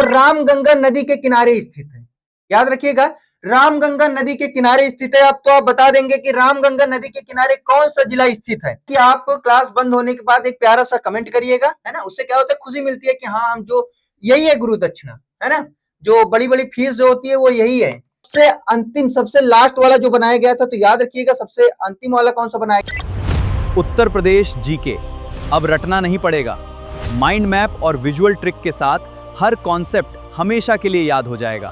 रामगंगा नदी के किनारे स्थित है। याद रखिएगा, रामगंगा नदी के किनारे स्थित है। अब तो आप बता देंगे कि रामगंगा नदी के किनारे कौन सा जिला स्थित है। कि आप क्लास बंद होने के बाद एक प्यारा सा कमेंट करिएगा, है ना। उससे क्या होता है, खुशी मिलती है कि हाँ, हम जो यही है गुरु दक्षिणा, है ना। जो बड़ी बड़ी फीस जो होती है वो यही है। सबसे अंतिम, सबसे लास्ट वाला जो बनाया गया था, तो याद रखिएगा सबसे अंतिम वाला कौन सा बनाया गया। उत्तर प्रदेश जीके अब रटना नहीं पड़ेगा। माइंड मैप और विजुअल ट्रिक के साथ हर कॉन्सेप्ट हमेशा के लिए याद हो जाएगा।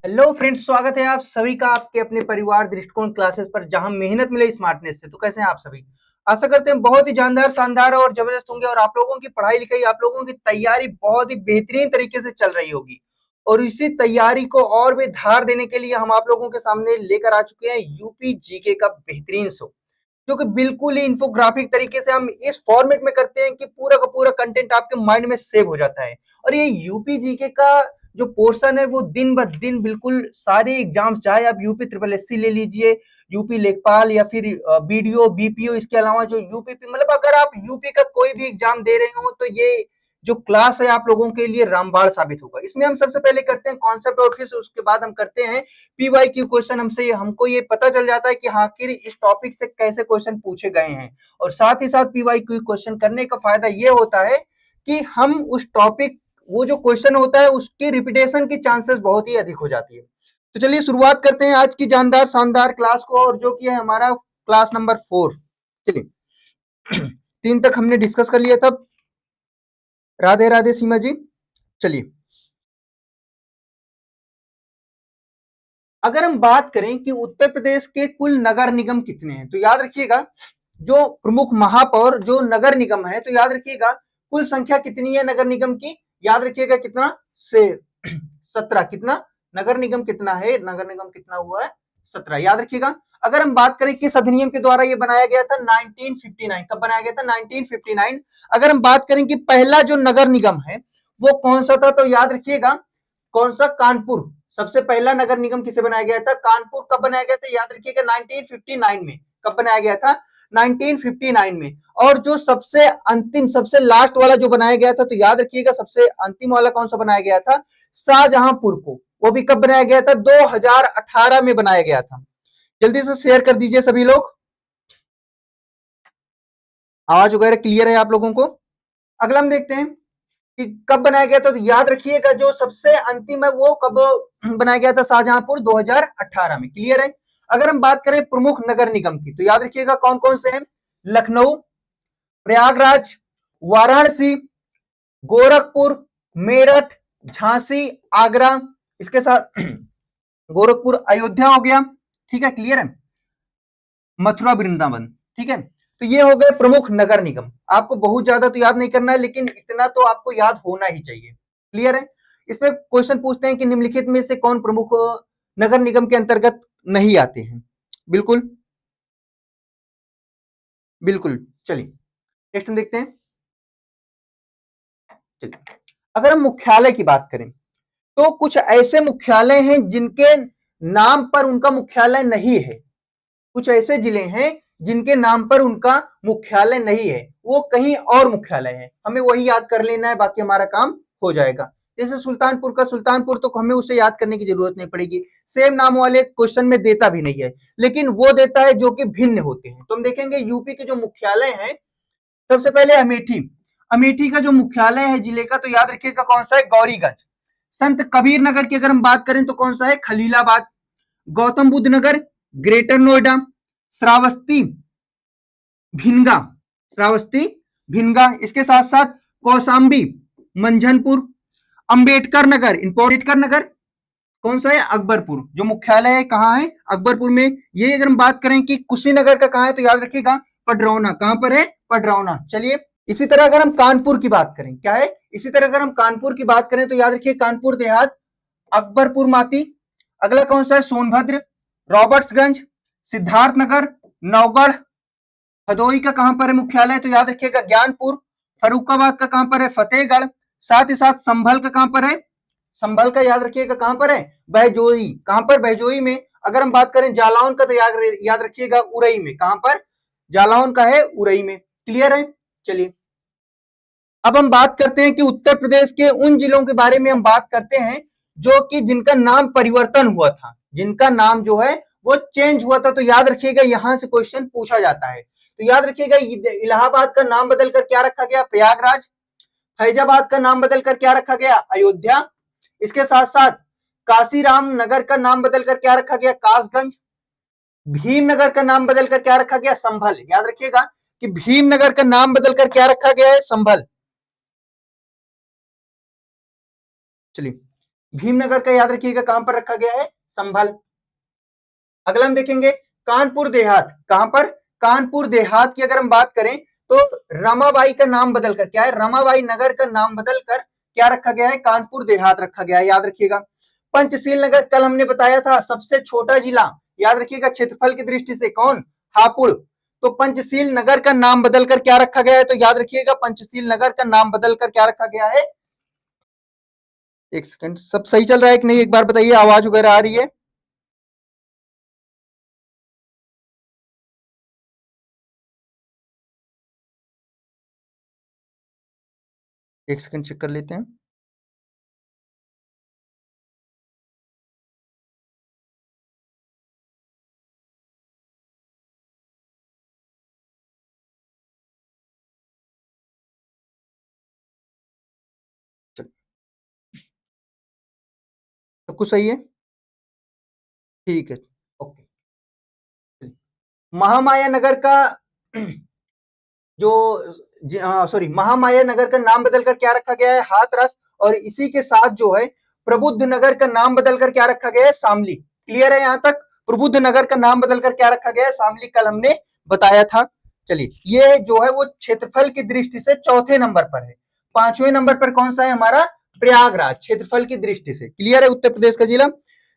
हेलो फ्रेंड्स, स्वागत है आप सभी का आपके अपने परिवार दृष्टिकोण क्लासेस पर, जहां मेहनत मिले स्मार्टनेस से। तो कैसे हैं आप सभी? आशा करते हैं बहुत ही जानदार, शानदार और जबरदस्त होंगे, और आप लोगों की पढ़ाई लिखाई, आप लोगों की तैयारी बहुत ही बेहतरीन तरीके से चल रही होगी। और इसी तैयारी को और भी धार देने के लिए हम आप लोगों के सामने लेकर आ चुके हैं यूपी जीके का बेहतरीन शो, जो कि बिल्कुल ही इंफोग्राफिक तरीके से हम इस फॉर्मेट में करते हैं कि पूरा का पूरा कंटेंट आपके माइंड में सेव हो जाता है। और ये यूपी जीके का जो पोर्शन है वो दिन ब दिन बिल्कुल सारे एग्जाम्स, चाहे आप यूपी ट्रिपल एससी ले लीजिए, यूपी लेखपाल या फिर बीडीओ बीपीओ, इसके अलावा जो यूपीपी, मतलब अगर आप यूपी का कोई भी एग्जाम दे रहे हो तो ये जो क्लास है आप लोगों के लिए रामबाण साबित होगा। इसमें हम सबसे पहले करते हैं कॉन्सेप्ट, और फिर उसके बाद हम करते हैं पीवाईक्यू क्वेश्चन। हमको ये पता चल जाता है कि आखिर इस टॉपिक से कैसे क्वेश्चन पूछे गए हैं। और साथ ही साथ पीवाईक्यू क्वेश्चन करने का फायदा ये होता है कि हम उस टॉपिक, वो जो क्वेश्चन होता है उसकी रिपीटेशन की चांसेस बहुत ही अधिक हो जाती है। तो चलिए शुरुआत करते हैं आज की जानदार शानदार क्लास को, और जो कि है हमारा क्लास नंबर 4। चलिए 3 तक हमने डिस्कस कर लिया था। राधे राधे सीमा जी। चलिए, अगर हम बात करें कि उत्तर प्रदेश के कुल नगर निगम कितने हैं, तो याद रखिएगा जो प्रमुख महापौर जो नगर निगम है, तो याद रखिएगा कुल संख्या कितनी है नगर निगम की। याद रखिएगा कितना से 17। कितना नगर निगम कितना है, नगर निगम कितना हुआ है, 17। याद रखिएगा। अगर हम बात करें किस अधिनियम के द्वारा ये बनाया गया था, 1959। कब बनाया गया था, 1959। अगर हम बात करें कि पहला जो नगर निगम है वो कौन सा था, तो याद रखिएगा कौन सा, कानपुर। सबसे पहला नगर निगम किसे बनाया गया था, कानपुर। कब बनाया गया था, याद रखिएगा 1959 में। कब बनाया गया था, 1959 में। और जो सबसे अंतिम, सबसे लास्ट वाला जो बनाया गया था, तो याद रखिएगा सबसे अंतिम वाला कौन सा बनाया गया था, शाहजहांपुर को। वो भी कब बनाया गया था, 2018 में बनाया गया था। जल्दी से शेयर कर दीजिए सभी लोग। आवाज वगैरह क्लियर है आप लोगों को? अगला हम देखते हैं कि कब बनाया गया था, तो याद रखिएगा जो सबसे अंतिम है वो कब बनाया गया था, शाहजहांपुर, 2018 में। क्लियर है। अगर हम बात करें प्रमुख नगर निगम की, तो याद रखिएगा कौन कौन से हैं, लखनऊ, प्रयागराज, वाराणसी, गोरखपुर, मेरठ, झांसी, आगरा, इसके साथ गोरखपुर, अयोध्या हो गया, ठीक है, क्लियर है, मथुरा, वृंदावन, ठीक है। तो ये हो गए प्रमुख नगर निगम। आपको बहुत ज्यादा तो याद नहीं करना है, लेकिन इतना तो आपको याद होना ही चाहिए। क्लियर है। इसमें क्वेश्चन पूछते हैं कि निम्नलिखित में से कौन प्रमुख नगर निगम के अंतर्गत नहीं आते हैं। बिल्कुल बिल्कुल। चलिए नेक्स्ट हम देखते हैं। चलिए, अगर हम मुख्यालय की बात करें, तो कुछ ऐसे मुख्यालय हैं जिनके नाम पर उनका मुख्यालय नहीं है। कुछ ऐसे जिले हैं जिनके नाम पर उनका मुख्यालय नहीं है, वो कहीं और मुख्यालय है। हमें वही याद कर लेना है, बाकी हमारा काम हो जाएगा। जैसे सुल्तानपुर का सुल्तानपुर, तो हमें उसे याद करने की जरूरत नहीं पड़ेगी। सेम नाम वाले क्वेश्चन में देता भी नहीं है, लेकिन वो देता है जो कि भिन्न होते हैं। तो हम देखेंगे यूपी के जो मुख्यालय हैं, सबसे पहले अमेठी। अमेठी का जो मुख्यालय है जिले का, तो याद रखिएगा कौन सा है, गौरीगंज। संत कबीर नगर की अगर हम बात करें तो कौन सा है, खलीलाबाद। गौतम बुद्ध नगर, ग्रेटर नोएडा। श्रावस्ती भिनगा, श्रावस्ती भिनगा, इसके साथ साथ कौशाम्बी, मंझनपुर। अंबेडकर नगर, अंबेडकर नगर कौन सा है, अकबरपुर। जो मुख्यालय है कहाँ है, अकबरपुर में। ये अगर हम बात करें कि कुशीनगर का कहाँ है, तो याद रखिएगा पडरौना। कहां पर है, पडरौना। चलिए, इसी तरह अगर हम कानपुर की बात करें, क्या है, इसी तरह अगर हम कानपुर की बात करें तो याद रखिए कानपुर देहात, अकबरपुर माती। अगला कौन सा है, सोनभद्र, रॉबर्ट्सगंज, सिद्धार्थनगर, नौगढ़। भदोही का कहां पर है मुख्यालय, तो याद रखिएगा ज्ञानपुर। फरुखाबाद का कहां पर है, फतेहगढ़। साथ ही साथ संभल का कहां पर है, संभल का याद रखिएगा कहां पर है, बहजोई। कहां पर, बहजोई में। अगर हम बात करें जालौन का, तो याद रखिएगा उरई में। कहां पर, जालौन का है उरई में। क्लियर है। चलिए, अब हम बात करते हैं कि उत्तर प्रदेश के उन जिलों के बारे में हम बात करते हैं जो कि जिनका नाम परिवर्तन हुआ था, जिनका नाम जो है वो चेंज हुआ था। तो याद रखिएगा, यहां से क्वेश्चन पूछा जाता है। तो याद रखिएगा, इलाहाबाद का नाम बदलकर क्या रखा गया? प्रयागराज। फैजाबाद का नाम बदलकर क्या रखा गया? अयोध्या। इसके साथ साथ काशीराम नगर का नाम बदलकर क्या रखा गया? कासगंज। भीमनगर का नाम बदलकर क्या रखा गया? संभल। याद रखिएगा कि भीमनगर का नाम बदलकर क्या रखा गया है? संभल। चलिए, भीमनगर का याद रखिएगा कहां पर रखा गया है? संभल। अगला हम देखेंगे कानपुर देहात। कहां पर? कानपुर देहात की अगर हम बात करें तो रमाबाई का नाम बदलकर क्या है? रमाबाई नगर का नाम बदलकर क्या रखा गया है? कानपुर देहात रखा गया है। याद रखिएगा। पंचशील नगर कल हमने बताया था सबसे छोटा जिला, याद रखिएगा क्षेत्रफल की दृष्टि से कौन? हापुड़। तो पंचशील नगर का नाम बदलकर क्या रखा गया है? तो याद रखिएगा पंचशील नगर का नाम बदलकर क्या रखा गया है? एक सेकंड, सब सही चल रहा है कि नहीं एक बार बताइए, आवाज वगैरह आ रही है? एक सेकंड चेक कर लेते हैं। सब कुछ सही है? ठीक है, ओके। महामाया नगर का जो सॉरी, महामाया नगर का नाम बदलकर क्या रखा गया है? हाथरस। और इसी के साथ जो है प्रबुद्ध नगर का नाम बदलकर क्या रखा गया है? शामली। क्लियर है यहां तक? प्रबुद्ध नगर का नाम बदलकर क्या रखा गया है? शामली, कल हमने बताया था। चलिए, ये जो है वो क्षेत्रफल की दृष्टि से चौथे नंबर पर है। पांचवें नंबर पर कौन सा है हमारा? प्रयागराज, क्षेत्रफल की दृष्टि से। क्लियर है? उत्तर प्रदेश का जिला।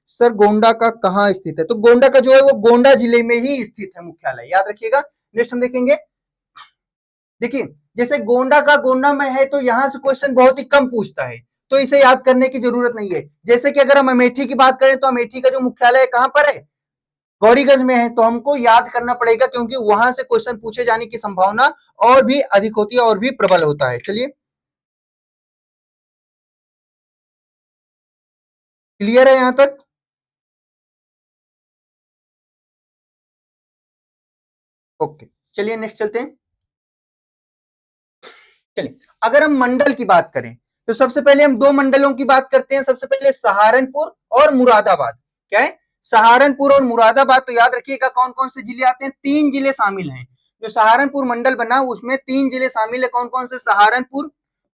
सर गोंडा का कहाँ स्थित है? तो गोंडा का जो है वो गोंडा जिले में ही स्थित है मुख्यालय। याद रखिएगा। नेक्स्ट हम देखेंगे, देखिए जैसे गोंडा का गोंडा में है तो यहां से क्वेश्चन बहुत ही कम पूछता है, तो इसे याद करने की जरूरत नहीं है। जैसे कि अगर हम अमेठी की बात करें तो अमेठी का जो मुख्यालय है कहां पर है? गौरीगंज में है। तो हमको याद करना पड़ेगा क्योंकि वहां से क्वेश्चन पूछे जाने की संभावना और भी अधिक होती है और भी प्रबल होता है। चलिए, क्लियर है यहां तक? ओके, चलिए नेक्स्ट चलते हैं। चलिए, अगर हम मंडल की बात करें तो सबसे पहले हम दो मंडलों की बात करते हैं। सबसे पहले सहारनपुर और मुरादाबाद। क्या है? सहारनपुर और मुरादाबाद। तो याद रखिएगा कौन कौन से जिले आते हैं? तीन जिले शामिल हैं। जो सहारनपुर मंडल बना उसमें तीन जिले शामिल है। कौन कौन से? सहारनपुर,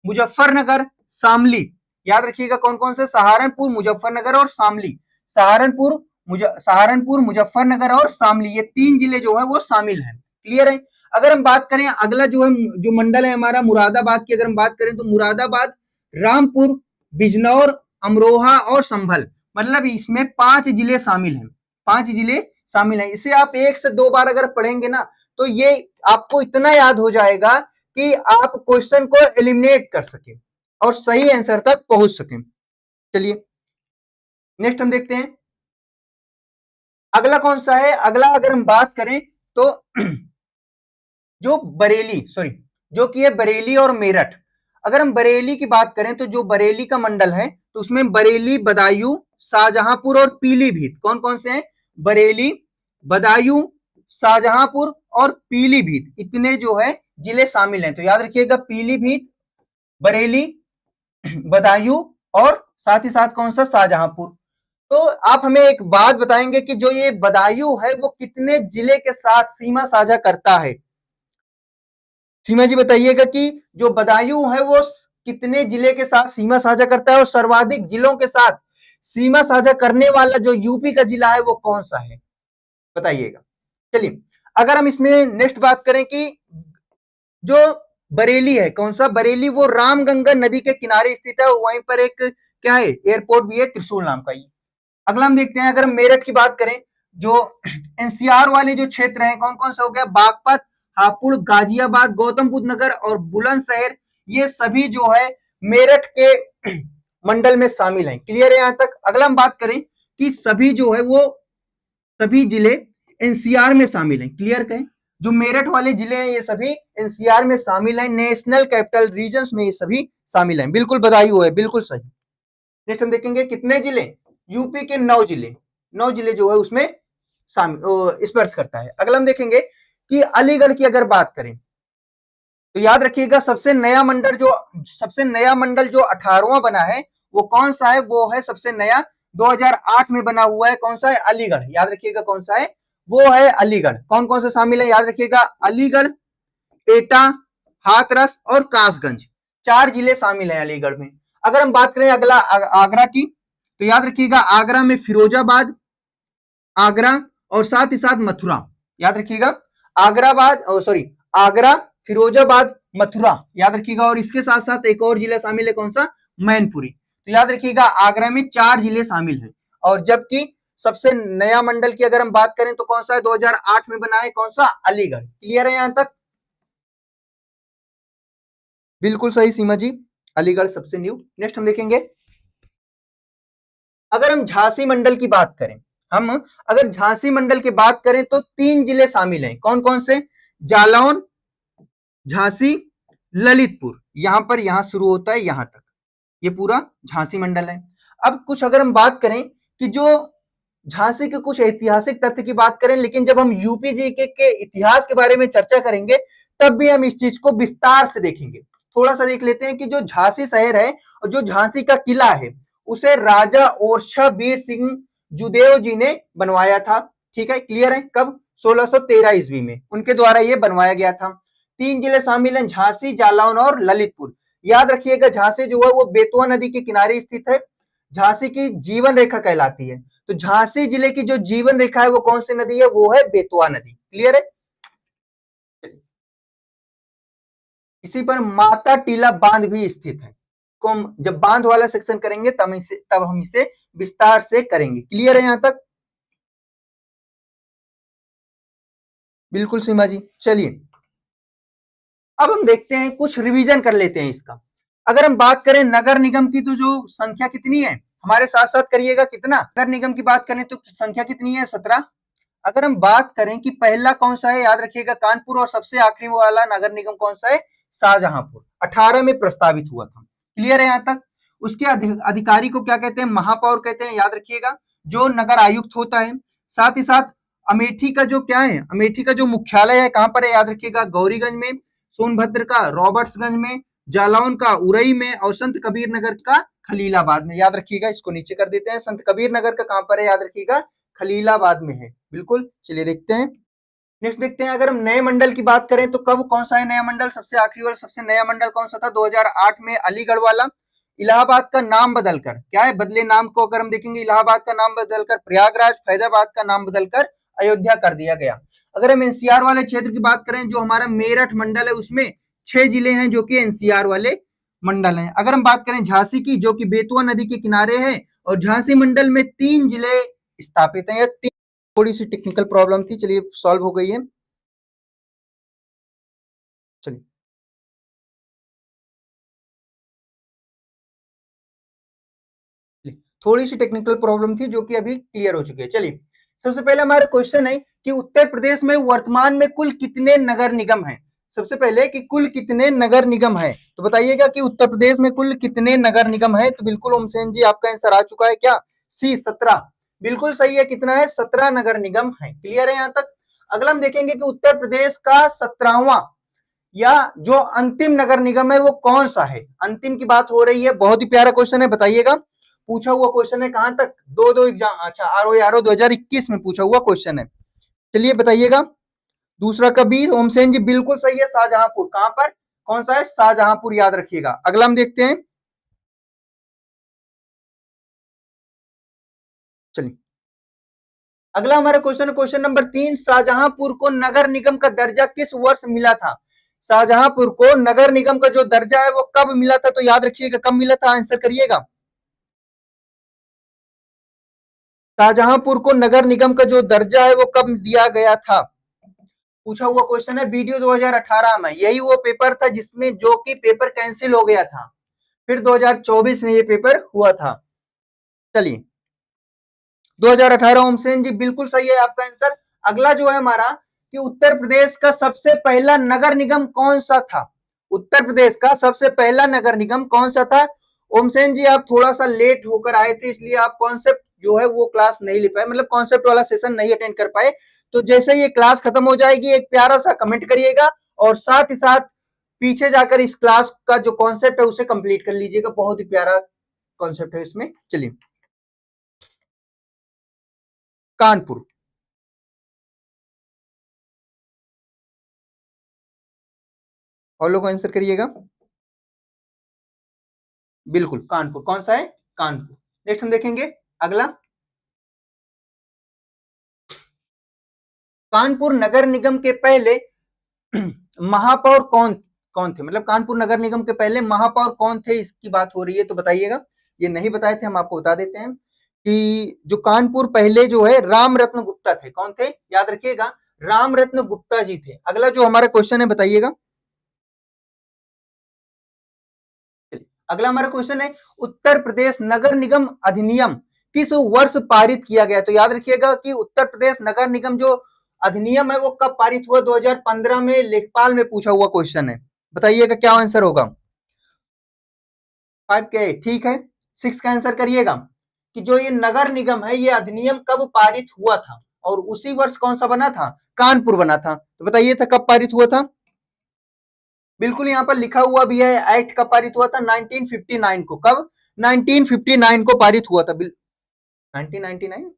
मुजफ्फरनगर, शामली। याद रखिएगा कौन कौन से? सहारनपुर, मुजफ्फरनगर और शामली। सहारनपुर, मुजफ्फरनगर और शामली, ये तीन जिले जो है वो शामिल हैं। क्लियर है? अगर हम बात करें अगला जो है जो मंडल है हमारा मुरादाबाद की, अगर हम बात करें तो मुरादाबाद, रामपुर, बिजनौर, अमरोहा और संभल, मतलब इसमें 5 जिले शामिल हैं। 5 जिले शामिल हैं। इसे आप 1 से 2 बार अगर पढ़ेंगे ना तो ये आपको इतना याद हो जाएगा कि आप क्वेश्चन को एलिमिनेट कर सके और सही आंसर तक पहुंच सके। चलिए नेक्स्ट हम देखते हैं अगला कौन सा है। अगला अगर हम बात करें तो जो बरेली, सॉरी, जो कि है बरेली और मेरठ। अगर हम बरेली की बात करें तो जो बरेली का मंडल है तो उसमें बरेली, बदायूं, शाहजहांपुर और पीलीभीत, कौन कौन से हैं? बरेली, बदायूं, शाहजहांपुर और पीलीभीत, इतने जो है जिले शामिल हैं। तो याद रखिएगा पीलीभीत, बरेली, बदायूं और साथ ही साथ कौन सा? शाहजहांपुर। तो आप हमें एक बात बताएंगे कि जो ये बदायूं है वो कितने जिले के साथ सीमा साझा करता है? सीमा जी बताइएगा कि जो बदायूं है वो कितने जिले के साथ सीमा साझा करता है और सर्वाधिक जिलों के साथ सीमा साझा करने वाला जो यूपी का जिला है वो कौन सा है? बताइएगा। चलिए, अगर हम इसमें नेक्स्ट बात करें कि जो बरेली है, कौन सा? बरेली वो रामगंगा नदी के किनारे स्थित है और वहीं पर एक क्या है? एयरपोर्ट भी है, त्रिशूल नाम का। ये अगला हम देखते हैं अगर हम मेरठ की बात करें, जो एनसीआर वाले जो क्षेत्र हैं कौन कौन सा हो गया? बागपत, हापुड़, गाजियाबाद, गौतम बुद्ध नगर और बुलंदशहर, ये सभी जो है मेरठ के मंडल में शामिल हैं। क्लियर है यहां तक? अगला हम बात करें कि सभी जो है वो सभी जिले एनसीआर में शामिल हैं। क्लियर कहें? जो मेरठ वाले जिले हैं ये सभी एनसीआर में शामिल हैं, नेशनल कैपिटल रीजन्स में ये सभी शामिल हैं। बिल्कुल बधाई है, बिल्कुल सही। नेक्स्ट हम देखेंगे कितने जिले, यूपी के 9 जिले, 9 जिले जो है उसमें स्पर्श करता है। अगला हम देखेंगे कि अलीगढ़ की अगर बात करें तो याद रखिएगा सबसे नया मंडल जो 18वां बना है वो कौन सा है, वो है सबसे नया 2008 में बना हुआ है, कौन सा है, अलीगढ़। याद रखिएगा कौन सा है, वो है अलीगढ़। कौन कौन से शामिल है, याद रखिएगा अलीगढ़, एटा, हाथरस और कासगंज, 4 जिले शामिल हैं अलीगढ़ में। अगर हम बात करें अगला आगरा की तो याद रखिएगा आगरा में फिरोजाबाद, आगरा और साथ ही साथ मथुरा। याद रखिएगा आगरा, फिरोजाबाद, मथुरा याद रखिएगा। और इसके साथ साथ एक और जिला शामिल है, कौन सा, मैनपुरी। तो याद रखिएगा आगरा में 4 जिले शामिल हैं। और जबकि सबसे नया मंडल की अगर हम बात करें तो कौन सा है, 2008 में बना है, कौन सा, अलीगढ़। क्लियर है यहां तक, बिल्कुल सही सीमा जी, अलीगढ़ सबसे न्यू। नेक्स्ट हम देखेंगे अगर हम झांसी मंडल की बात करें, अगर झांसी मंडल की बात करें तो 3 जिले शामिल हैं, कौन कौन से, जालौन, झांसी, ललितपुर। यहां शुरू होता है यहां तक, ये पूरा झांसी मंडल है। अब कुछ अगर हम बात करें कि जो झांसी के कुछ ऐतिहासिक तथ्य की बात करें, लेकिन जब हम यूपी जीके के इतिहास के बारे में चर्चा करेंगे तब भी हम इस चीज को विस्तार से देखेंगे। थोड़ा सा देख लेते हैं कि जो झांसी शहर है और जो झांसी का किला है उसे राजा ओरछा वीर सिंह जुदेव जी ने बनवाया था। ठीक है, क्लियर है, कब, 1613 ईस्वी में उनके द्वारा यह बनवाया गया था। 3 जिले शामिल हैं, झांसी, जालौन और ललितपुर। याद रखिएगा झांसी जो है वो बेतवा नदी के किनारे स्थित है, झांसी की जीवन रेखा कहलाती है। तो झांसी जिले की जो जीवन रेखा है वो कौन सी नदी है, वो है बेतवा नदी। क्लियर है, इसी पर माता टीला बांध भी स्थित है। को जब बांध वाला सेक्शन करेंगे तब हम इसे विस्तार से करेंगे। क्लियर है यहां तक, बिल्कुल सीमा जी। चलिए अब हम देखते हैं, कुछ रिवीजन कर लेते हैं इसका। अगर हम बात करें नगर निगम की तो जो संख्या कितनी है, हमारे साथ साथ करिएगा, कितना, नगर निगम की बात करें तो संख्या कितनी है, 17। अगर हम बात करें कि पहला कौन सा है, याद रखिएगा कानपुर, और सबसे आखिरी वाला नगर निगम कौन सा है, शाहजहांपुर, 18 में प्रस्तावित हुआ था। क्लियर है यहां तक। उसके अधिकारी को क्या कहते हैं, महापौर कहते हैं, याद रखिएगा, जो नगर आयुक्त होता है। साथ ही साथ अमेठी का जो क्या है, अमेठी का जो मुख्यालय है कहां पर है, याद रखिएगा गौरीगंज में, सोनभद्र का रॉबर्ट्सगंज में, जालौन का उरई में और संत कबीर नगर का खलीलाबाद में। याद रखिएगा, इसको नीचे कर देते हैं, संत कबीर नगर का कहां पर है, याद रखिएगा खलीलाबाद में है। बिल्कुल, चलिए देखते हैं। नेक्स्ट देखते हैं, अगर हम नए मंडल की बात करें तो कब, कौन सा है नया मंडल, सबसे आखिरी वाला सबसे नया मंडल कौन सा था, 2008 में अलीगढ़ वाला। इलाहाबाद का नाम बदलकर, क्या है, बदले नाम को अगर हम देखेंगे, इलाहाबाद का नाम बदलकर प्रयागराज, फैजाबाद का नाम बदलकर अयोध्या कर दिया गया। अगर हम एनसीआर वाले क्षेत्र की बात करें, जो हमारा मेरठ मंडल है उसमें 6 जिले हैं जो कि एनसीआर वाले मंडल हैं। अगर हम बात करें झांसी की, जो कि बेतवा नदी के किनारे है, और झांसी मंडल में 3 जिले स्थापित हैं। थोड़ी सी टेक्निकल प्रॉब्लम थी, चलिए सॉल्व हो गई है। चलिए थोड़ी सी टेक्निकल प्रॉब्लम थी जो कि अभी क्लियर हो चुकी है। चलिए सबसे पहले हमारा क्वेश्चन है कि उत्तर प्रदेश में वर्तमान में कुल कितने नगर निगम हैं। सबसे पहले कि कुल कितने नगर निगम है, तो बताइएगा कि उत्तर प्रदेश में कुल कितने नगर निगम है। तो बिल्कुल ओमसेन जी आपका आंसर आ चुका है, क्या, सी, 17। बिल्कुल सही है, कितना है, 17 नगर निगम है। क्लियर है यहां तक। अगला हम देखेंगे कि उत्तर प्रदेश का 17वां या जो अंतिम नगर निगम है वो कौन सा है। अंतिम की बात हो रही है, बहुत ही प्यारा क्वेश्चन है, बताइएगा। पूछा हुआ क्वेश्चन है, कहां तक, दो एग्जाम, अच्छा आरओ 2021 में पूछा हुआ क्वेश्चन है। चलिए बताइएगा। दूसरा कबीर, ओमसेन जी बिल्कुल सही है, शाहजहांपुर। कहां पर, कौन सा है, शाहजहांपुर, याद रखिएगा। अगला हम देखते हैं, चलिए अगला हमारा क्वेश्चन है क्वेश्चन नंबर 3, शाहजहांपुर को नगर निगम का दर्जा किस वर्ष मिला था। शाहजहांपुर को नगर निगम का जो दर्जा है वो कब मिला था, तो याद रखिएगा कब मिला था, आंसर करिएगा। शाहजहांपुर को नगर निगम का जो दर्जा है वो कब दिया गया था, पूछा हुआ क्वेश्चन है, वीडियो 2018 में। यही वो पेपर था जिसमें जो कि पेपर कैंसिल हो गया था, फिर 2024 में ये पेपर हुआ था। चलिए 2018 ओमसेन जी बिल्कुल सही है आपका आंसर। अगला जो है हमारा कि उत्तर प्रदेश का सबसे पहला नगर निगम कौन सा था? उत्तर प्रदेश का सबसे पहला नगर निगम कौन सा था? ओमसेन जी आप थोड़ा सा लेट होकर आए थे, इसलिए आप कॉन्सेप्ट जो है वो क्लास नहीं ले पाए, मतलब कॉन्सेप्ट वाला सेशन नहीं अटेंड कर पाए। तो जैसे ये क्लास खत्म हो जाएगी एक प्यारा सा कमेंट करिएगा और साथ ही साथ पीछे जाकर इस क्लास का जो कॉन्सेप्ट है उसे कंप्लीट कर लीजिएगा, बहुत ही प्यारा कॉन्सेप्ट है इसमें। चलिए, कानपुर, और लोग आंसर करिएगा। बिल्कुल कानपुर, कौन सा है? कानपुर। नेक्स्ट हम देखेंगे अगला, कानपुर नगर निगम के पहले महापौर कौन कौन थे? मतलब कानपुर नगर निगम के पहले महापौर कौन थे, इसकी बात हो रही है, तो बताइएगा। ये नहीं बताए थे, हम आपको बता देते हैं कि जो कानपुर पहले जो है राम रत्न गुप्ता थे। कौन थे? याद रखिएगा, राम रत्न गुप्ता जी थे। अगला जो हमारा क्वेश्चन है बताइएगा। अगला हमारा क्वेश्चन है, उत्तर प्रदेश नगर निगम अधिनियम किस वर्ष पारित किया गया? तो याद रखिएगा कि उत्तर प्रदेश नगर निगम जो अधिनियम है वो कब पारित हुआ? 2015 में लेखपाल में पूछा हुआ क्वेश्चन है। बताइएगा क्या आंसर होगा? 5 के, ठीक है। 6 का आंसर करिएगा कि जो ये नगर निगम है ये अधिनियम कब पारित हुआ था, और उसी वर्ष कौन सा बना था? कानपुर बना था। तो बताइए था कब पारित हुआ था? बिल्कुल यहाँ पर लिखा हुआ भी है, एक्ट कब पारित हुआ था? 1959 को। कब? 1959 को पारित हुआ था। 1999,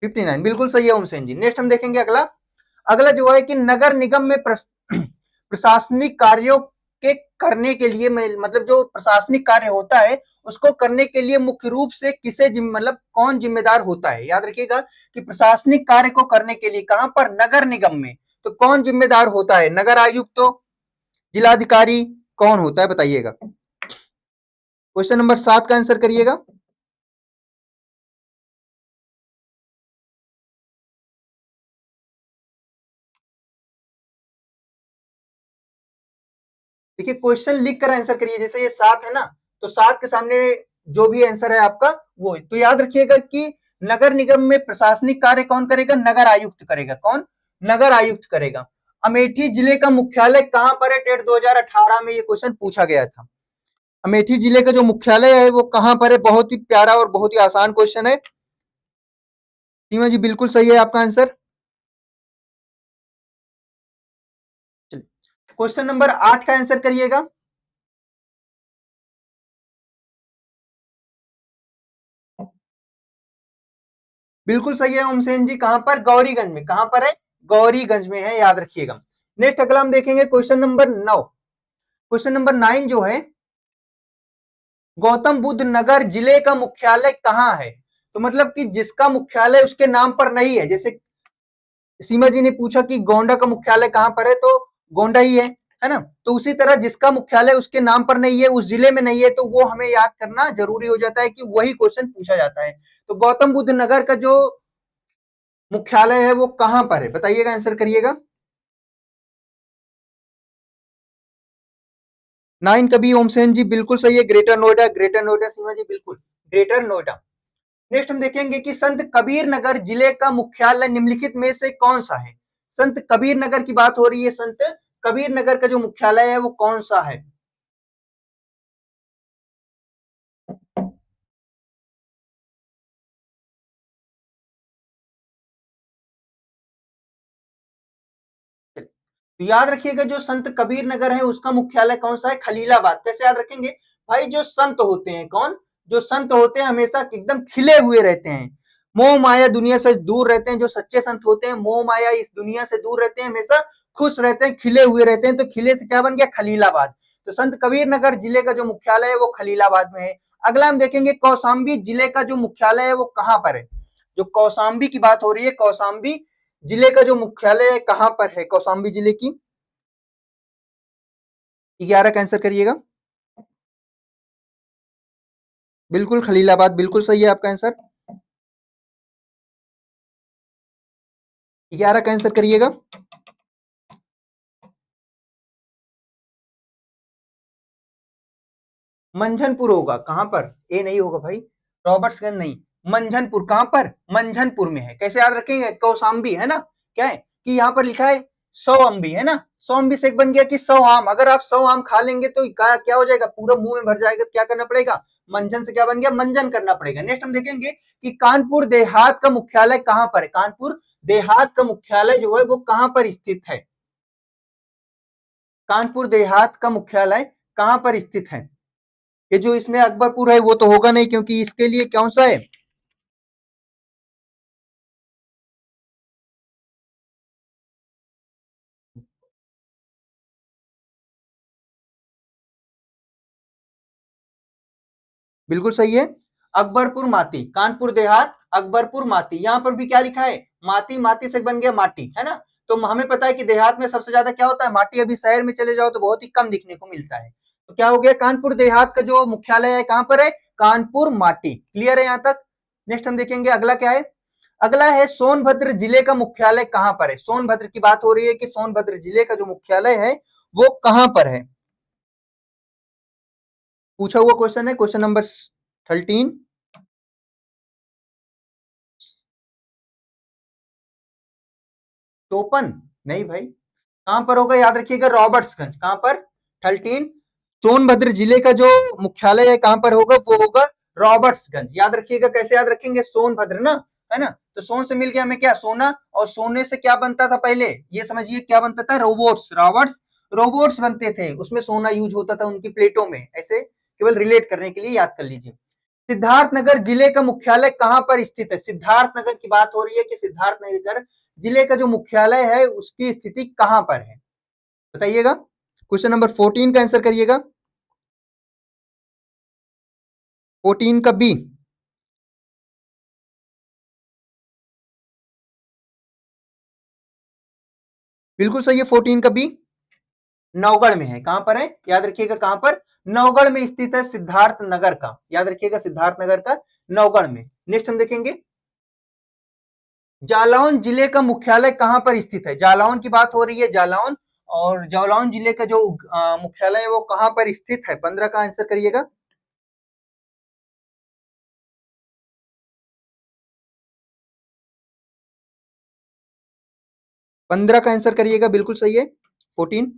59, बिल्कुल सही है ओमसेन जी। नेक्स्ट हम देखेंगे अगला। अगला जो है कि नगर निगम में प्रशासनिक कार्यों के करने के लिए, मतलब जो प्रशासनिक कार्य होता है उसको करने के लिए मुख्य रूप से किसे मतलब कौन जिम्मेदार होता है? याद रखिएगा कि प्रशासनिक कार्य को करने के लिए कहां पर? नगर निगम में। तो कौन जिम्मेदार होता है? नगर आयुक्त, तो जिलाधिकारी, कौन होता है बताइएगा? क्वेश्चन नंबर 7 का आंसर करिएगा। देखिए क्वेश्चन लिख कर आंसर करिए, जैसे ये 7 है ना, तो 7 के सामने जो भी आंसर है आपका वो है। तो याद रखिएगा कि नगर निगम में प्रशासनिक कार्य कौन करेगा? नगर आयुक्त करेगा। कौन? नगर आयुक्त करेगा। अमेठी जिले का मुख्यालय कहां पर है? टेट 2018 में ये क्वेश्चन पूछा गया था। अमेठी जिले का जो मुख्यालय है वो कहां पर है? बहुत ही प्यारा और बहुत ही आसान क्वेश्चन है। सीमा जी बिल्कुल सही है आपका आंसर। क्वेश्चन नंबर 8 का आंसर करिएगा। बिल्कुल सही है ओमसेन जी। कहां पर? गौरीगंज में। कहां पर है? गौरीगंज में है, याद रखिएगा। नेक्स्ट अगला हम देखेंगे क्वेश्चन नंबर 9। क्वेश्चन नंबर 9 जो है, गौतम बुद्ध नगर जिले का मुख्यालय कहां है? तो मतलब कि जिसका मुख्यालय उसके नाम पर नहीं है, जैसे सीमा जी ने पूछा कि गोंडा का मुख्यालय कहां पर है, तो गोंडा ही है ना? तो उसी तरह जिसका मुख्यालय उसके नाम पर नहीं है, उस जिले में नहीं है, तो वो हमें याद करना जरूरी हो जाता है कि वही क्वेश्चन पूछा जाता है। तो गौतम बुद्ध नगर का जो मुख्यालय है वो कहां पर है? बताइएगा, आंसर करिएगा। 9 कभी ओमसेन जी बिल्कुल सही है, ग्रेटर नोएडा। ग्रेटर नोएडा सीमा जी बिल्कुल, ग्रेटर नोएडा। नेक्स्ट हम देखेंगे कि संत कबीर नगर जिले का मुख्यालय निम्नलिखित में से कौन सा है? संत कबीर नगर की बात हो रही है, संत कबीर नगर का जो मुख्यालय है वो कौन सा है? तो याद रखिएगा जो संत कबीर नगर है उसका मुख्यालय कौन सा है? खलीलाबाद। कैसे याद रखेंगे भाई? जो संत होते हैं, कौन? जो संत होते हैं हमेशा एकदम खिले हुए रहते हैं, मोह माया दुनिया से दूर रहते हैं। जो सच्चे संत होते हैं मोह माया इस दुनिया से दूर रहते हैं, हमेशा खुश रहते हैं, खिले हुए रहते हैं। तो खिले से क्या बन गया? खलीलाबाद। तो संत कबीर नगर जिले का जो मुख्यालय है वो खलीलाबाद में है। अगला हम देखेंगे कौशाम्बी जिले का जो मुख्यालय है वो कहां पर है? जो कौशाम्बी की बात हो रही है, कौशाम्बी जिले का जो मुख्यालय कहां पर है? कौशाम्बी जिले की 11 का आंसर करिएगा। बिल्कुल खलीलाबाद, बिल्कुल सही है आपका आंसर। 11 का आंसर करिएगा। मंझनपुर होगा। कहां पर? ए नहीं होगा भाई, रॉबर्ट्सगंज नहीं, मंझनपुर। कहां पर? मंझनपुर में है। कैसे याद रखेंगे? कौशाम्बी है ना, क्या है? कि यहाँ पर लिखा है 100 अम्बी, है ना, 100 अम्बी से एक बन गया कि 100 आम। अगर आप 100 आम खा लेंगे तो क्या हो जाएगा, पूरा मुंह में भर जाएगा, क्या करना पड़ेगा, मंजन से क्या बन गया, मंजन करना पड़ेगा। नेक्स्ट हम देखेंगे कि कानपुर देहात का मुख्यालय कहां पर है। कानपुर देहात का मुख्यालय जो है वो कहां पर स्थित है। कानपुर देहात का मुख्यालय कहां पर स्थित है। ये जो इसमें अकबरपुर है वो तो होगा नहीं, क्योंकि इसके लिए कौन सा है, बिल्कुल सही है, अकबरपुर माती, कानपुर देहात अकबरपुर माती। यहां पर भी क्या लिखा है, माती, माती से बन गया माटी, है ना। तो हमें पता है कि देहात में सबसे ज्यादा क्या होता है, माटी। अभी शहर में चले जाओ तो बहुत ही कम दिखने को मिलता है। तो क्या हो गया, कानपुर देहात का जो मुख्यालय है कहां पर है, कानपुर माटी। क्लियर है यहां तक। नेक्स्ट हम देखेंगे अगला क्या है। अगला है सोनभद्र जिले का मुख्यालय कहां पर है। सोनभद्र की बात हो रही है कि सोनभद्र जिले का जो मुख्यालय है वो कहां पर है। पूछा हुआ क्वेश्चन है, क्वेश्चन नंबर 13। टोपन नहीं भाई, कहां पर होगा, याद रखिएगा रॉबर्ट्सगंज। कहां पर, 13। सोनभद्र जिले का जो मुख्यालय है कहां पर होगा, वो होगा रॉबर्ट्सगंज। याद रखिएगा, कैसे याद रखेंगे, सोनभद्र ना, है ना। तो सोन से मिल गया हमें क्या, सोना, और सोने से क्या बनता था पहले, ये समझिए क्या बनता था, रोबोट्स, रॉबर्ट्स रोबोट्स बनते थे, उसमें सोना यूज होता था उनकी प्लेटों में। ऐसे केवल रिलेट करने के लिए याद कर लीजिए। सिद्धार्थनगर जिले का मुख्यालय कहां पर स्थित है। सिद्धार्थनगर की बात हो रही है कि सिद्धार्थनगर जिले का जो मुख्यालय है उसकी स्थिति कहां पर है, बताइएगा। क्वेश्चन नंबर 14 का आंसर करिएगा, 14 का बी। बिल्कुल सही है, 14 का बी नवगढ़ में है। कहां पर है, याद रखिएगा, कहां पर, नवगढ़ में स्थित है सिद्धार्थ नगर का। याद रखिएगा, सिद्धार्थ नगर का नवगढ़ में। नेक्स्ट हम देखेंगे, जालौन जिले का मुख्यालय कहां पर स्थित है। जालौन की बात हो रही है, जालौन, और जालौन जिले का जो मुख्यालय है वो कहां पर स्थित है। 15 का आंसर करिएगा। 15 का आंसर करिएगा, बिल्कुल सही है, 14।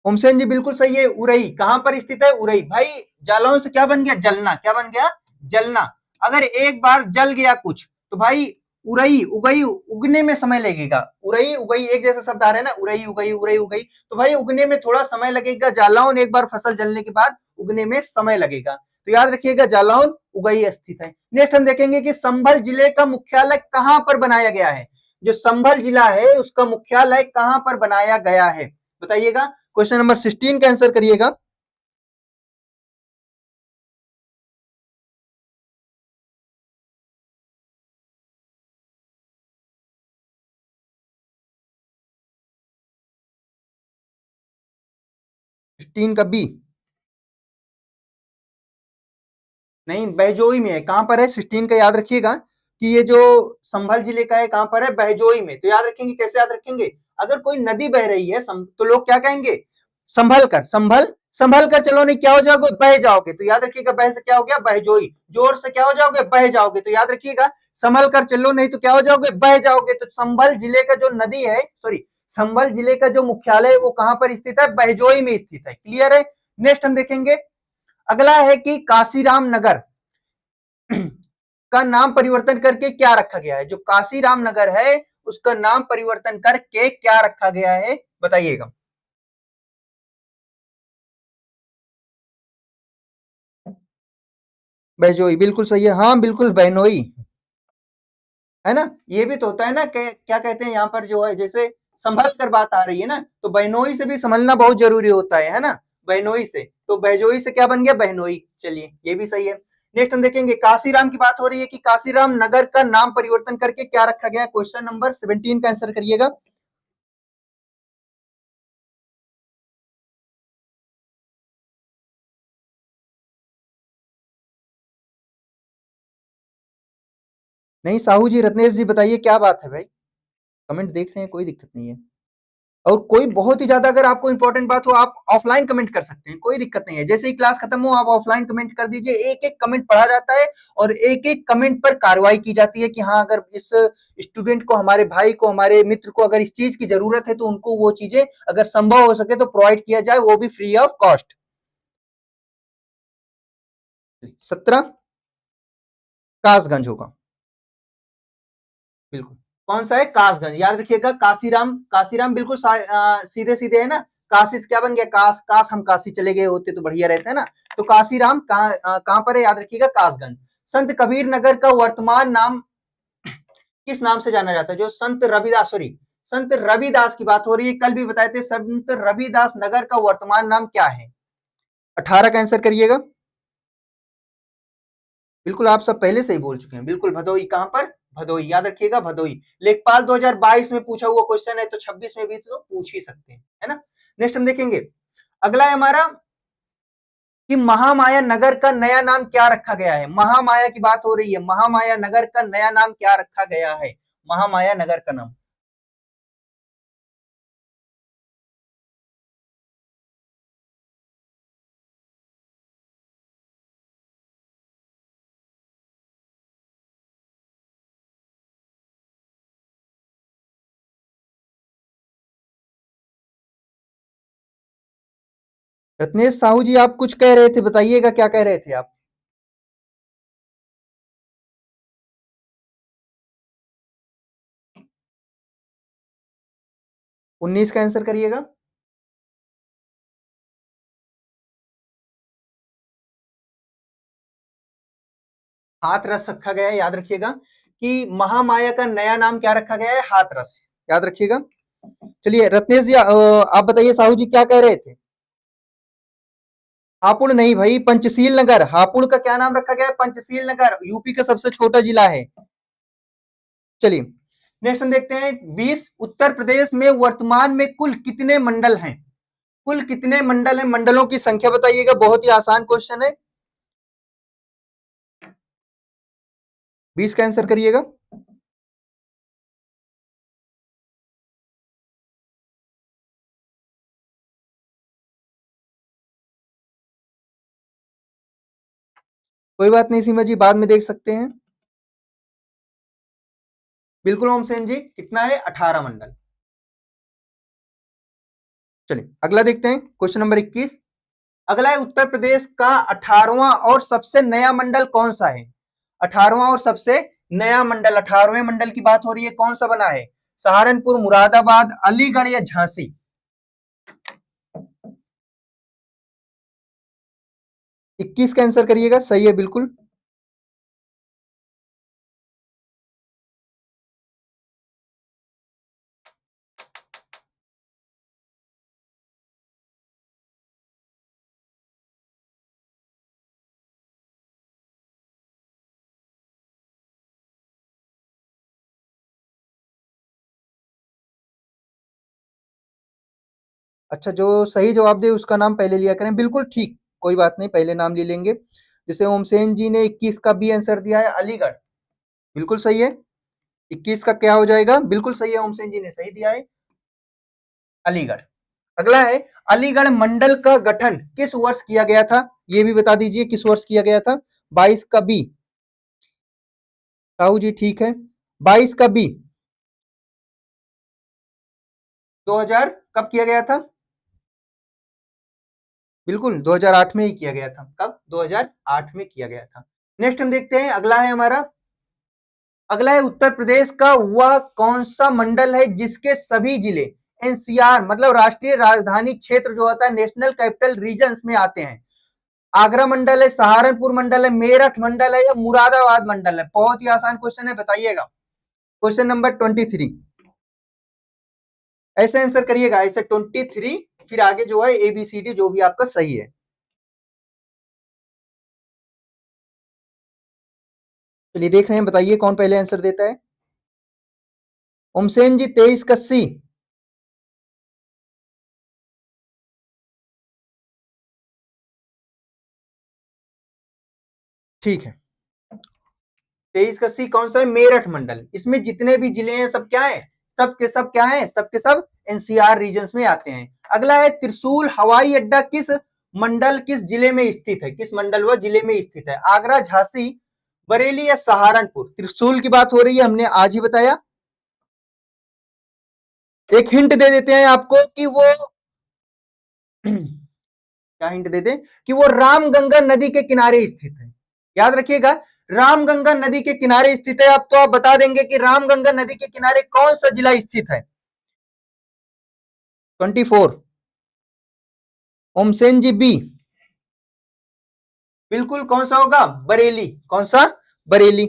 ओमसेन जी बिल्कुल सही है, उरई। कहां पर स्थित है, उरई। भाई जालौन से क्या बन गया, जलना। क्या बन गया, जलना। अगर एक बार जल गया कुछ तो भाई उरई उगई, उगने में समय लगेगा। उरई उगई एक जैसा शब्द आ रहा है ना, उरई उगई, उरई उगई, तो भाई उगने में थोड़ा समय लगेगा। जालौन एक बार फसल जलने के बाद उगने में समय लगेगा। तो याद रखिएगा, जालौन उगई स्थित है। नेक्स्ट हम देखेंगे कि संभल जिले का मुख्यालय कहां पर बनाया गया है। जो संभल जिला है उसका मुख्यालय कहां पर बनाया गया है, बताइएगा। क्वेश्चन नंबर 16 का आंसर करिएगा। सिक्सटीन का बी, नहीं बहजोई में है। कहां पर है, 16 का याद रखिएगा कि ये जो संभल जिले का है कहां पर है, बहजोई में। तो याद रखेंगे, कैसे याद रखेंगे, अगर कोई नदी बह रही है तो लोग क्या कहेंगे, संभल कर, संभल कर चलो, नहीं क्या हो जाओगे, बह जाओगे। तो याद रखिएगा, बह से क्या हो गया, बहजोई। जोर से क्या हो जाओगे, बह जाओगे। तो याद रखिएगा, संभल कर चलो, नहीं तो क्या हो जाओगे, बह जाओगे। तो संभल जिले का जो नदी है, सॉरी, संभल जिले का जो मुख्यालय है वो कहां पर स्थित है, बहजोई में स्थित है। क्लियर है। नेक्स्ट हम देखेंगे, अगला है कि काशीराम नगर का नाम परिवर्तन करके क्या रखा गया है। जो काशीराम नगर है उसका नाम परिवर्तन करके क्या रखा गया है, बताइएगा। बहजोई बिल्कुल सही है, हाँ बिल्कुल, बहनोई, है ना। ये भी तो होता है ना, क्या कहते हैं यहाँ पर जो है, जैसे संभल कर बात आ रही है ना, तो बहनोई से भी संभलना बहुत जरूरी होता है ना। बहनोई से, तो बहजोई से क्या बन गया, बहनोई। चलिए ये भी सही है। नेक्स्ट हम देखेंगे, काशीराम की बात हो रही है कि काशीराम नगर का नाम परिवर्तन करके क्या रखा गया। क्वेश्चन नंबर 17 का आंसर करिएगा। नहीं साहू जी, रत्नेश जी, बताइए क्या बात है भाई, कमेंट देख रहे हैं, कोई दिक्कत नहीं है। और कोई बहुत ही ज्यादा अगर आपको इंपॉर्टेंट बात हो आप ऑफलाइन कमेंट कर सकते हैं, कोई दिक्कत नहीं है। जैसे ही क्लास खत्म हो आप ऑफलाइन कमेंट कर दीजिए, एक एक कमेंट पढ़ा जाता है और एक एक कमेंट पर कार्रवाई की जाती है कि हाँ अगर इस स्टूडेंट को, हमारे भाई को, हमारे मित्र को अगर इस चीज की जरूरत है तो उनको वो चीजें अगर संभव हो सके तो प्रोवाइड किया जाए, वो भी फ्री ऑफ कॉस्ट। 17 कासगंज होगा, बिल्कुल। कौन सा है? कासगंज, याद रखिएगा। काशीराम, काशीराम बिल्कुल सीधे सीधे है ना। काशी से क्या बन गया? काश, काश हम काशी चले गए होते तो बढ़िया रहता है ना। तो काशीराम कहां पर है? याद रखिएगा, कासगंज। संत कबीर नगर का वर्तमान नाम किस नाम से जाना जाता है? जो संत रविदास, सॉरी, संत रविदास की बात हो रही है, कल भी बताए थे। संत रविदास नगर का वर्तमान नाम क्या है? 18 का आंसर करिएगा। बिल्कुल, आप सब पहले से ही बोल चुके हैं। बिल्कुल, भदोई। कहां पर? भदोई, याद रखिएगा, भदोई। लेखपाल 2022 में पूछा हुआ क्वेश्चन है, तो 26 में भी तो पूछ ही सकते हैं, है ना। नेक्स्ट हम देखेंगे, अगला है हमारा कि महामाया नगर का नया नाम क्या रखा गया है? महामाया की बात हो रही है, महामाया नगर का नया नाम क्या रखा गया है? महामाया नगर का नाम। रत्नेश साहू जी, आप कुछ कह रहे थे, बताइएगा क्या कह रहे थे आप? 19 का आंसर करिएगा। हाथरस रखा गया है, याद रखिएगा कि महामाया का नया नाम क्या रखा गया है? हाथरस, याद रखिएगा। चलिए रत्नेश जी, आप बताइए साहू जी क्या कह रहे थे? हापुड़ नहीं भाई, पंचशील नगर। हापुड़ का क्या नाम रखा गया है? पंचशील नगर, यूपी का सबसे छोटा जिला है। चलिए नेक्स्ट हम देखते हैं, 20, उत्तर प्रदेश में वर्तमान में कुल कितने मंडल हैं? कुल कितने मंडल हैं? मंडलों की संख्या बताइएगा, बहुत ही आसान क्वेश्चन है। 20 का आंसर करिएगा। कोई बात नहीं सीमा जी, बाद में देख सकते हैं। बिल्कुल ओम सेन जी, कितना है? 18 मंडल। चलिए अगला देखते हैं, क्वेश्चन नंबर 21। अगला है, उत्तर प्रदेश का 18वां और सबसे नया मंडल कौन सा है? 18वां और सबसे नया मंडल, 18वें मंडल की बात हो रही है, कौन सा बना है? सहारनपुर, मुरादाबाद, अलीगढ़ या झांसी? 21 का आंसर करिएगा, सही है बिल्कुल। अच्छा, जो सही जवाब दे उसका नाम पहले लिया करें, बिल्कुल ठीक, कोई बात नहीं, पहले नाम ले लेंगे। जैसे ओमसेन जी ने 21 का बी आंसर दिया है, अलीगढ़, बिल्कुल सही है। 21 का क्या हो जाएगा? बिल्कुल सही है, ओमसेन जी ने सही दिया है, अलीगढ़। अगला है, अलीगढ़ मंडल का गठन किस वर्ष किया गया था? ये भी बता दीजिए किस वर्ष किया गया था। 22 का बी, साहू जी ठीक है। 22 का बी, 2000 कब किया गया था? बिल्कुल 2008 में ही किया गया था। कब? 2008 में किया गया था। नेक्स्ट हम देखते हैं, अगला है हमारा, अगला है, उत्तर प्रदेश का वह कौन सा मंडल है जिसके सभी जिले एनसीआर मतलब राष्ट्रीय राजधानी क्षेत्र जो होता है, नेशनल कैपिटल रीजन्स में आते हैं? आगरा मंडल है, सहारनपुर मंडल है, मेरठ मंडल है या मुरादाबाद मंडल है? बहुत ही आसान क्वेश्चन है, बताइएगा। क्वेश्चन नंबर 23, ऐसे आंसर करिएगा, ऐसे 23, फिर आगे जो है एबीसीडी जो भी आपका सही है। चलिए देख रहे हैं, बताइए कौन पहले आंसर देता है। उमसेन जी 23 का सी, ठीक है। 23 का सी कौन सा है? मेरठ मंडल। इसमें जितने भी जिले हैं सब क्या है? सब के सब क्या है? सब के सब एनसीआर रीजन्स में आते हैं। अगला है त्रिशूल हवाई अड्डा किस मंडल किस जिले में स्थित है, किस मंडल व जिले में स्थित है, आगरा, झांसी, बरेली या सहारनपुर। त्रिशूल की बात हो रही है, हमने आज ही बताया। एक हिंट दे देते हैं आपको कि वो क्या हिंट दे दें कि वो रामगंगा नदी के किनारे स्थित है। याद रखिएगा, रामगंगा नदी के किनारे स्थित है। अब तो आप बता देंगे कि रामगंगा नदी के किनारे कौन सा जिला स्थित है। 24 ओमसेन जी बी, बिल्कुल कौन सा होगा, बरेली। कौन सा, बरेली।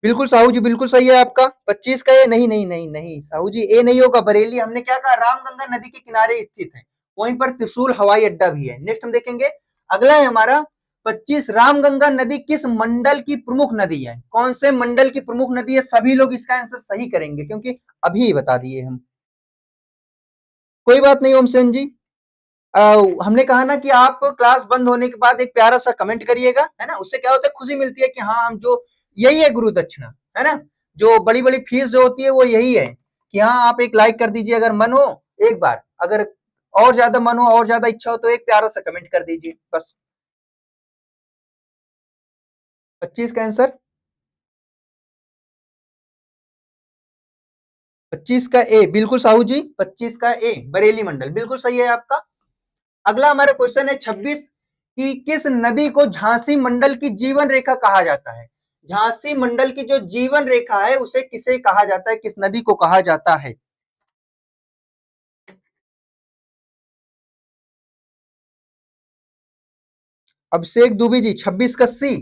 बिल्कुल साहू जी, बिल्कुल सही है आपका। 25 का ए, नहीं नहीं नहीं नहीं साहू जी, ए नहीं होगा, बरेली। हमने क्या कहा, रामगंगा नदी के किनारे स्थित है, वहीं पर त्रिशूल हवाई अड्डा भी है। नेक्स्ट हम देखेंगे, अगला है हमारा 25, रामगंगा नदी किस मंडल की प्रमुख नदी है, कौन से मंडल की प्रमुख नदी है। सभी लोग इसका आंसर सही करेंगे क्योंकि अभी बता दिए हम। कोई बात नहीं ओमसेन जी, हमने कहा ना कि आप क्लास बंद होने के बाद एक प्यारा सा कमेंट करिएगा, है ना, उससे क्या होता है, खुशी मिलती है कि हाँ हम जो, यही है गुरु दक्षिणा, है ना, जो बड़ी बड़ी फीस जो होती है वो यही है कि हाँ आप एक लाइक कर दीजिए अगर मन हो, एक बार अगर और ज्यादा मन हो और ज्यादा इच्छा हो तो एक प्यारा सा कमेंट कर दीजिए बस। 25 का आंसर, 25 का ए, बिल्कुल साहू जी, 25 का ए बरेली मंडल बिल्कुल सही है आपका। अगला हमारा क्वेश्चन है 26 कि किस नदी को झांसी मंडल की जीवन रेखा कहा जाता है। झांसी मंडल की जो जीवन रेखा है उसे किसे कहा जाता है, किस नदी को कहा जाता है। अभिषेक दुबे जी, 26 का सी,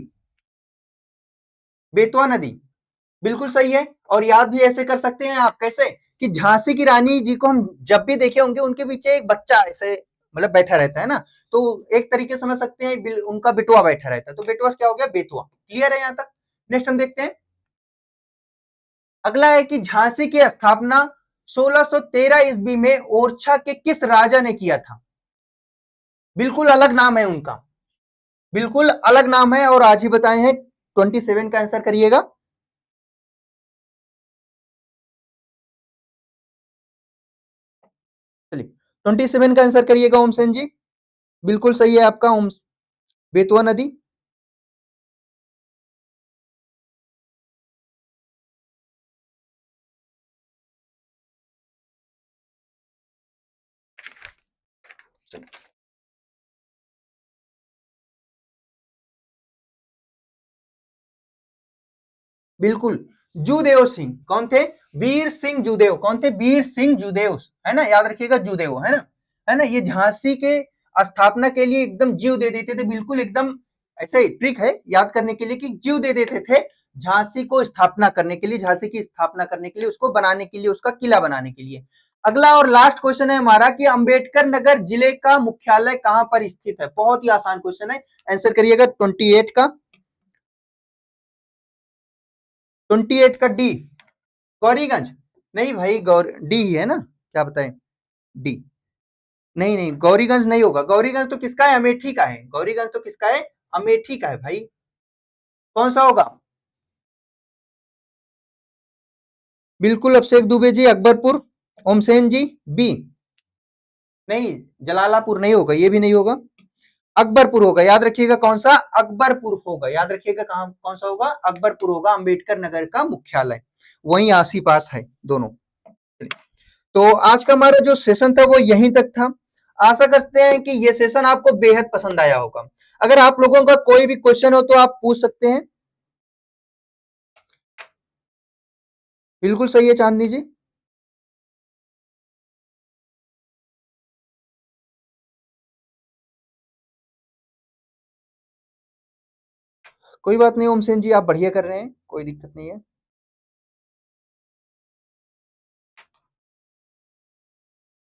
बेतवा नदी बिल्कुल सही है। और याद भी ऐसे कर सकते हैं आप, कैसे कि झांसी की रानी जी को हम जब भी देखे होंगे उनके पीछे एक बच्चा ऐसे मतलब बैठा रहता है ना, तो एक तरीके समझ सकते हैं उनका बेटुआ बैठा रहता है, तो बेटुआ क्या हो गया, बेतवा। क्लियर है यहां तक। नेक्स्ट हम देखते हैं, अगला है कि झांसी की स्थापना 1613 ईस्वी में ओरछा के किस राजा ने किया था। बिल्कुल अलग नाम है उनका, बिल्कुल अलग नाम है और आज ही बताए हैं। 27 का आंसर करिएगा। चलिए 27 का आंसर करिएगा ओमसेन जी, बिल्कुल सही है आपका, ओम बेतवा नदी। बिल्कुल, जूदेव सिंह कौन थे, वीर सिंह जूदेव। कौन थे, वीर सिंह जूदेव, है ना, याद रखिएगा जूदेव, है ना, है ना। ये झांसी के स्थापना के लिए एकदम जीव दे देते थे, बिल्कुल एकदम ऐसे ट्रिक है याद करने के लिए कि जीव दे देते थे झांसी को स्थापना करने के लिए, झांसी की स्थापना करने के लिए, उसको बनाने के लिए, उसका किला बनाने के लिए। अगला और लास्ट क्वेश्चन है हमारा कि अंबेडकर नगर जिले का मुख्यालय कहां पर स्थित है। बहुत ही आसान क्वेश्चन है, आंसर करिएगा 28 का, 28 का डी, गौरीगंज। नहीं भाई, गौर डी ही है ना, क्या बताएं, डी। नहीं नहीं, गौरीगंज नहीं होगा, गौरीगंज तो किसका है, अमेठी का है, गौरीगंज तो किसका है, अमेठी का है भाई। कौन सा होगा, बिल्कुल अभिषेक दुबे जी, अकबरपुर। ओमसेन जी बी, नहीं जलालापुर नहीं होगा, ये भी नहीं होगा, अकबरपुर होगा। याद रखिएगा कौन सा, अकबरपुर होगा, याद रखिएगा कहां, कौन सा होगा, अकबरपुर होगा, अंबेडकर नगर का मुख्यालय वहीं आसी पास है दोनों। तो आज का हमारा जो सेशन था वो यहीं तक था। आशा करते हैं कि ये सेशन आपको बेहद पसंद आया होगा। अगर आप लोगों का कोई भी क्वेश्चन हो तो आप पूछ सकते हैं। बिल्कुल सही है चांदनी जी, कोई बात नहीं ओमसेन जी, आप बढ़िया कर रहे हैं, कोई दिक्कत नहीं है।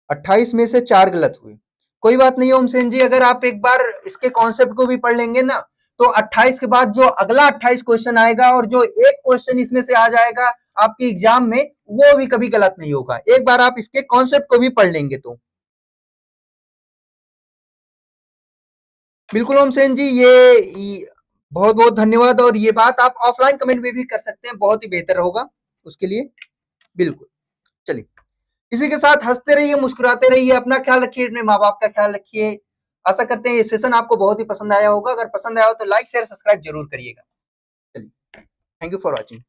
28 में से 4 गलत हुए, कोई बात नहीं ओमसेन जी, अगर आप एक बार इसके कॉन्सेप्ट को भी पढ़ लेंगे ना तो 28 के बाद जो अगला 28 क्वेश्चन आएगा और जो एक क्वेश्चन इसमें से आ जाएगा आपके एग्जाम में, वो भी कभी गलत नहीं होगा, एक बार आप इसके कॉन्सेप्ट को भी पढ़ लेंगे तो। बिल्कुल ओमसेन जी, ये बहुत बहुत धन्यवाद, और ये बात आप ऑफलाइन कमेंट में भी कर सकते हैं, बहुत ही बेहतर होगा उसके लिए। बिल्कुल, चलिए इसी के साथ हंसते रहिए, मुस्कुराते रहिए, अपना ख्याल रखिए, अपने माँ बाप का ख्याल रखिए। आशा करते हैं ये सेशन आपको बहुत ही पसंद आया होगा। अगर पसंद आया हो तो लाइक शेयर सब्सक्राइब जरूर करिएगा। चलिए, थैंक यू फॉर वॉचिंग।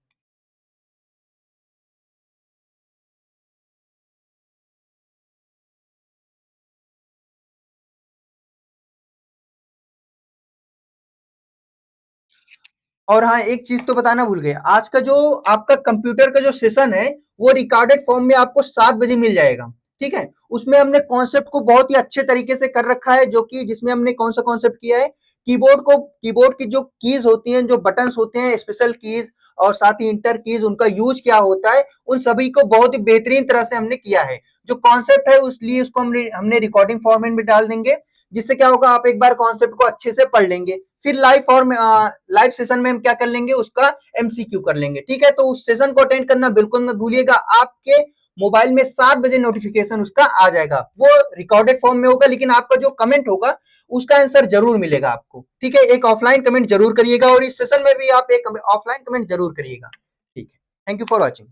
और हाँ, एक चीज तो बताना भूल गए, आज का जो आपका कंप्यूटर का जो सेशन है वो रिकॉर्डेड फॉर्म में आपको 7 बजे मिल जाएगा। ठीक है, उसमें हमने कॉन्सेप्ट को बहुत ही अच्छे तरीके से कर रखा है, जो कि जिसमें हमने कौन सा कॉन्सेप्ट किया है, कीबोर्ड की जो कीज होती हैं, जो बटन्स होते हैं, स्पेशल कीज और साथ ही इंटर कीज, उनका यूज क्या होता है, उन सभी को बहुत ही बेहतरीन तरह से हमने किया है। जो कॉन्सेप्ट है उसलिए उसको हमने रिकॉर्डिंग फॉर्मेट में डाल देंगे, जिससे क्या होगा, आप एक बार कॉन्सेप्ट को अच्छे से पढ़ लेंगे, फिर लाइव सेशन में हम क्या कर लेंगे, उसका एमसीक्यू कर लेंगे। ठीक है, तो उस सेशन को अटेंड करना बिल्कुल मत भूलिएगा। आपके मोबाइल में 7 बजे नोटिफिकेशन उसका आ जाएगा, वो रिकॉर्डेड फॉर्म में होगा, लेकिन आपका जो कमेंट होगा उसका आंसर जरूर मिलेगा आपको। ठीक है, एक ऑफलाइन कमेंट जरूर करिएगा और इस सेशन में भी आप एक ऑफलाइन कमेंट जरूर करिएगा। ठीक है, थैंक यू फॉर वॉचिंग।